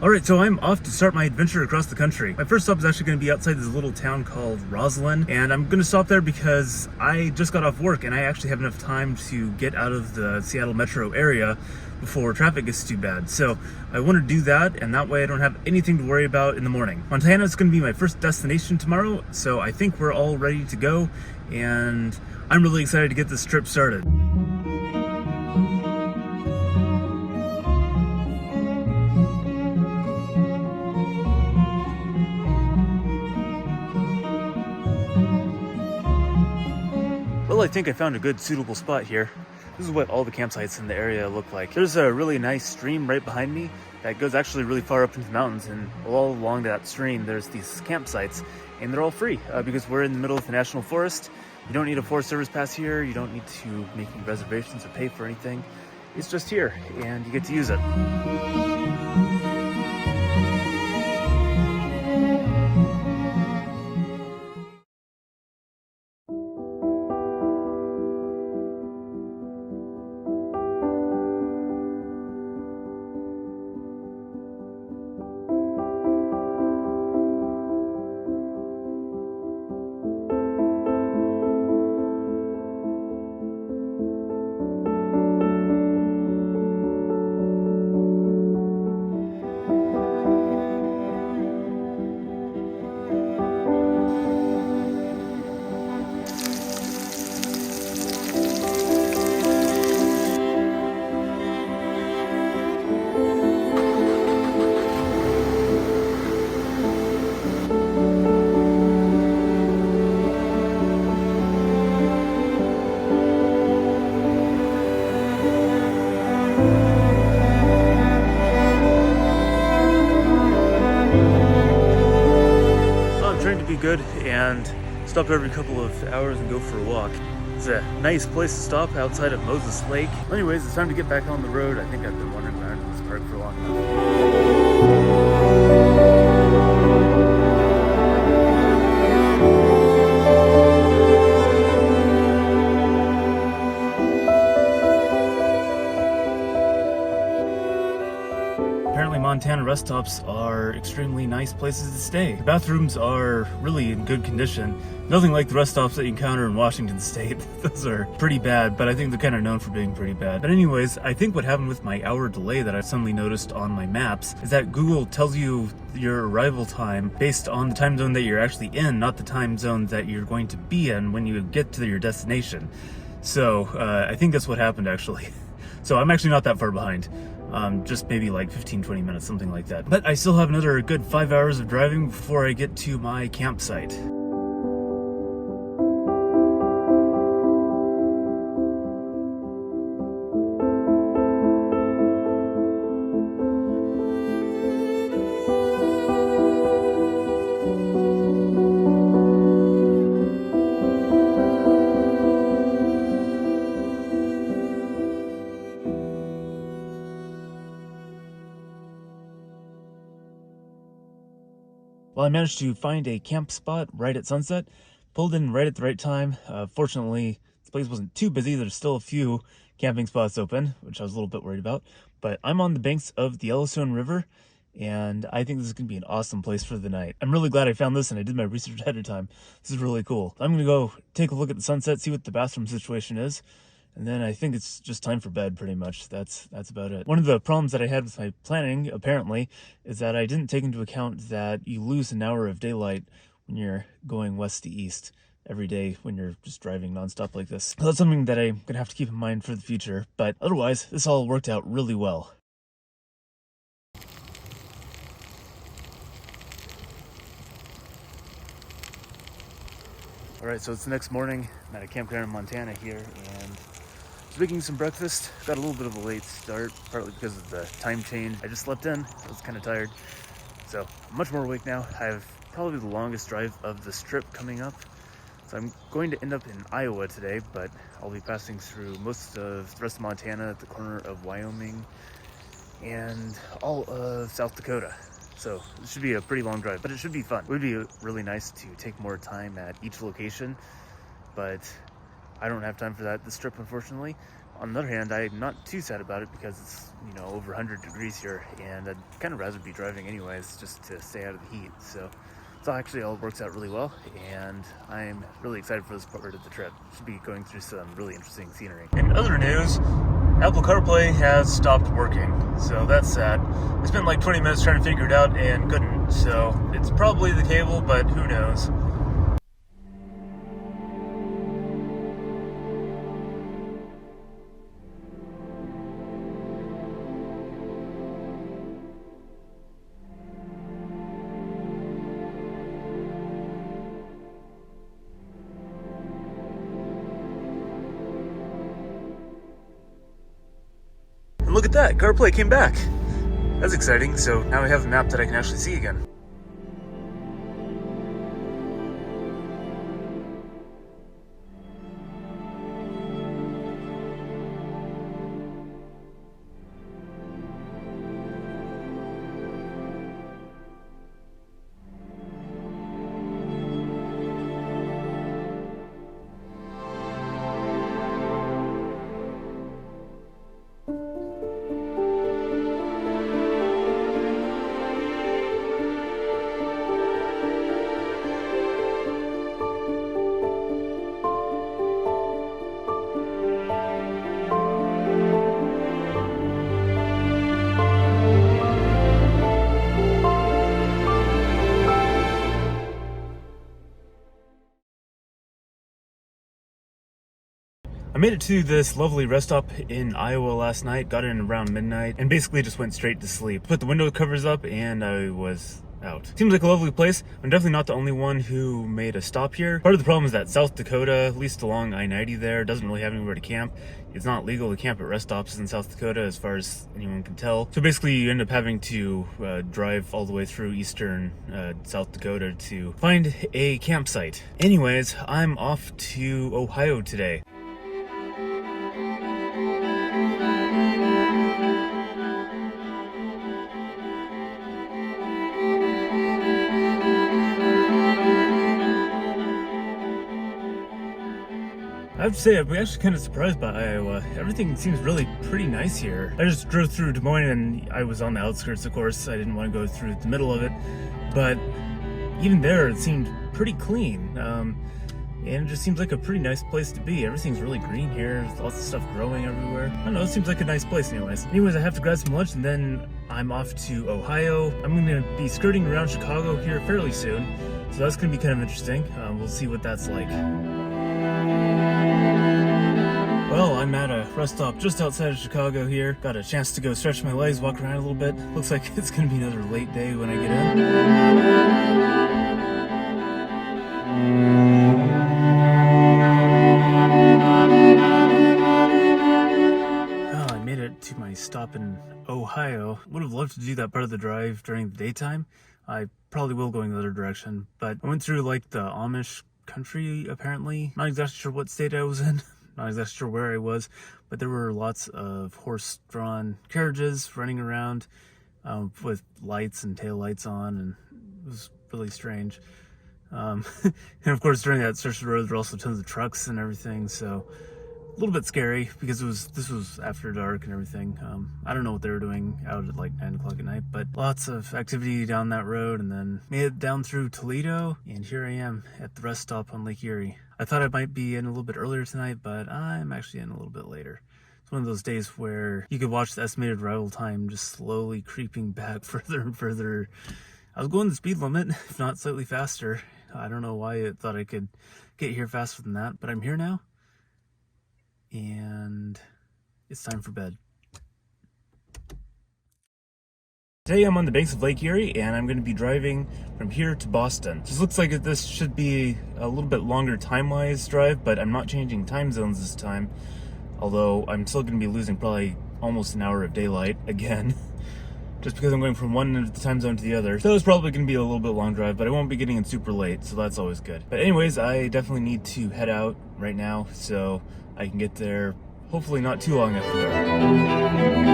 Alright, so I'm off to start my adventure across the country. My first stop is actually going to be outside this little town called Roslyn, and I'm going to stop there because I just got off work and I actually have enough time to get out of the Seattle metro area before traffic gets too bad. So I want to do that, and that way I don't have anything to worry about in the morning. Montana is going to be my first destination tomorrow, so I think we're all ready to go, and I'm really excited to get this trip started. Well, I think I found a good suitable spot here. This is what all the campsites in the area look like. There's a really nice stream right behind me that goes actually really far up into the mountains, and all along that stream there's these campsites, and they're all free because we're in the middle of the national forest. You don't need a Forest Service pass here. You don't need to make any reservations or pay for anything. It's just here, and you get to use it. Good and stop every couple of hours and go for a walk. It's a nice place to stop outside of Moses Lake. Anyways, it's time to get back on the road. I think I've been wandering around in this park for long enough. Montana rest stops are extremely nice places to stay. The bathrooms are really in good condition. Nothing like the rest stops that you encounter in Washington State. Those are pretty bad, but I think they're kind of known for being pretty bad. But anyways, I think what happened with my hour delay that I suddenly noticed on my maps is that Google tells you your arrival time based on the time zone that you're actually in, not the time zone that you're going to be in when you get to your destination. So I think that's what happened actually. So I'm actually not that far behind. Just maybe like 15-20 minutes, something like that. But I still have another good 5 hours of driving before I get to my campsite. Well, I managed to find a camp spot right at sunset, pulled in right at the right time. Fortunately, this place wasn't too busy. There's still a few camping spots open, which I was a little bit worried about. But I'm on the banks of the Yellowstone River, and I think this is going to be an awesome place for the night. I'm really glad I found this, and I did my research ahead of time. This is really cool. I'm going to go take a look at the sunset, see what the bathroom situation is, and then I think it's just time for bed, pretty much. That's about it. One of the problems that I had with my planning, apparently, is that I didn't take into account that you lose an hour of daylight when you're going west to east every day when you're just driving nonstop like this. So that's something that I'm going to have to keep in mind for the future, but otherwise, this all worked out really well. Alright, so it's the next morning. I'm at a campground in Montana here, and I was making some breakfast. Got a little bit of a late start, partly because of the time change. I just slept in. I was kind of tired. So I'm much more awake now. I have probably the longest drive of this trip coming up. So I'm going to end up in Iowa today, but I'll be passing through most of the rest of Montana, at the corner of Wyoming, and all of South Dakota. So it should be a pretty long drive, but it should be fun. It would be really nice to take more time at each location, but I don't have time for that this trip, unfortunately. on the other hand, I'm not too sad about it because it's, you know, over 100 degrees here, and I'd kind of rather be driving anyways just to stay out of the heat. So actually all works out really well, and I'm really excited for this part of the trip. Should be going through some really interesting scenery. In other news, Apple CarPlay has stopped working, so that's sad. I spent like 20 minutes trying to figure it out and couldn't, so it's probably the cable, but who knows. And look at that, CarPlay came back. That's exciting, so now I have a map that I can actually see again. I made it to this lovely rest stop in Iowa last night, got in around midnight, and basically just went straight to sleep. Put the window covers up and I was out. Seems like a lovely place. I'm definitely not the only one who made a stop here. Part of the problem is that South Dakota, at least along I-90 there, doesn't really have anywhere to camp. It's not legal to camp at rest stops in South Dakota as far as anyone can tell. So basically you end up having to drive all the way through eastern South Dakota to find a campsite. Anyways, I'm off to Ohio today. I have to say, I'm actually kind of surprised by Iowa. Everything seems really pretty nice here. I just drove through Des Moines and I was on the outskirts, of course. I didn't want to go through the middle of it. But even there, it seemed pretty clean. And it just seems like a pretty nice place to be. Everything's really green here. There's lots of stuff growing everywhere. I don't know, it seems like a nice place anyways. Anyways, I have to grab some lunch and then I'm off to Ohio. I'm going to be skirting around Chicago here fairly soon. So that's going to be kind of interesting. We'll see what that's like. Well, I'm at a rest stop just outside of Chicago here. Got a chance to go stretch my legs, walk around a little bit. Looks like it's gonna be another late day when I get in. Well, I made it to my stop in Ohio. Would have loved to do that part of the drive during the daytime. I probably will going the other direction, but I went through like the Amish country apparently. Not exactly sure what state I was in. Not exactly sure where I was, but there were lots of horse-drawn carriages running around with lights and tail lights on, and it was really strange. And of course, during that stretch of the road, there were also tons of trucks and everything, so a little bit scary because this was after dark and everything. I don't know what they were doing out at like 9 o'clock at night, but lots of activity down that road, and then made it down through Toledo, and here I am at the rest stop on Lake Erie. I thought I might be in a little bit earlier tonight, but I'm actually in a little bit later. It's one of those days where you could watch the estimated arrival time just slowly creeping back further and further. I was going the speed limit, if not slightly faster. I don't know why I thought I could get here faster than that, but I'm here now. And it's time for bed. Today I'm on the banks of Lake Erie and I'm going to be driving from here to Boston. This looks like this should be a little bit longer time-wise drive, but I'm not changing time zones this time. Although I'm still going to be losing probably almost an hour of daylight again. Just because I'm going from one end of the time zone to the other. So it's probably going to be a little bit long drive, but I won't be getting in super late, so that's always good. But anyways, I definitely need to head out right now so I can get there hopefully not too long after dark.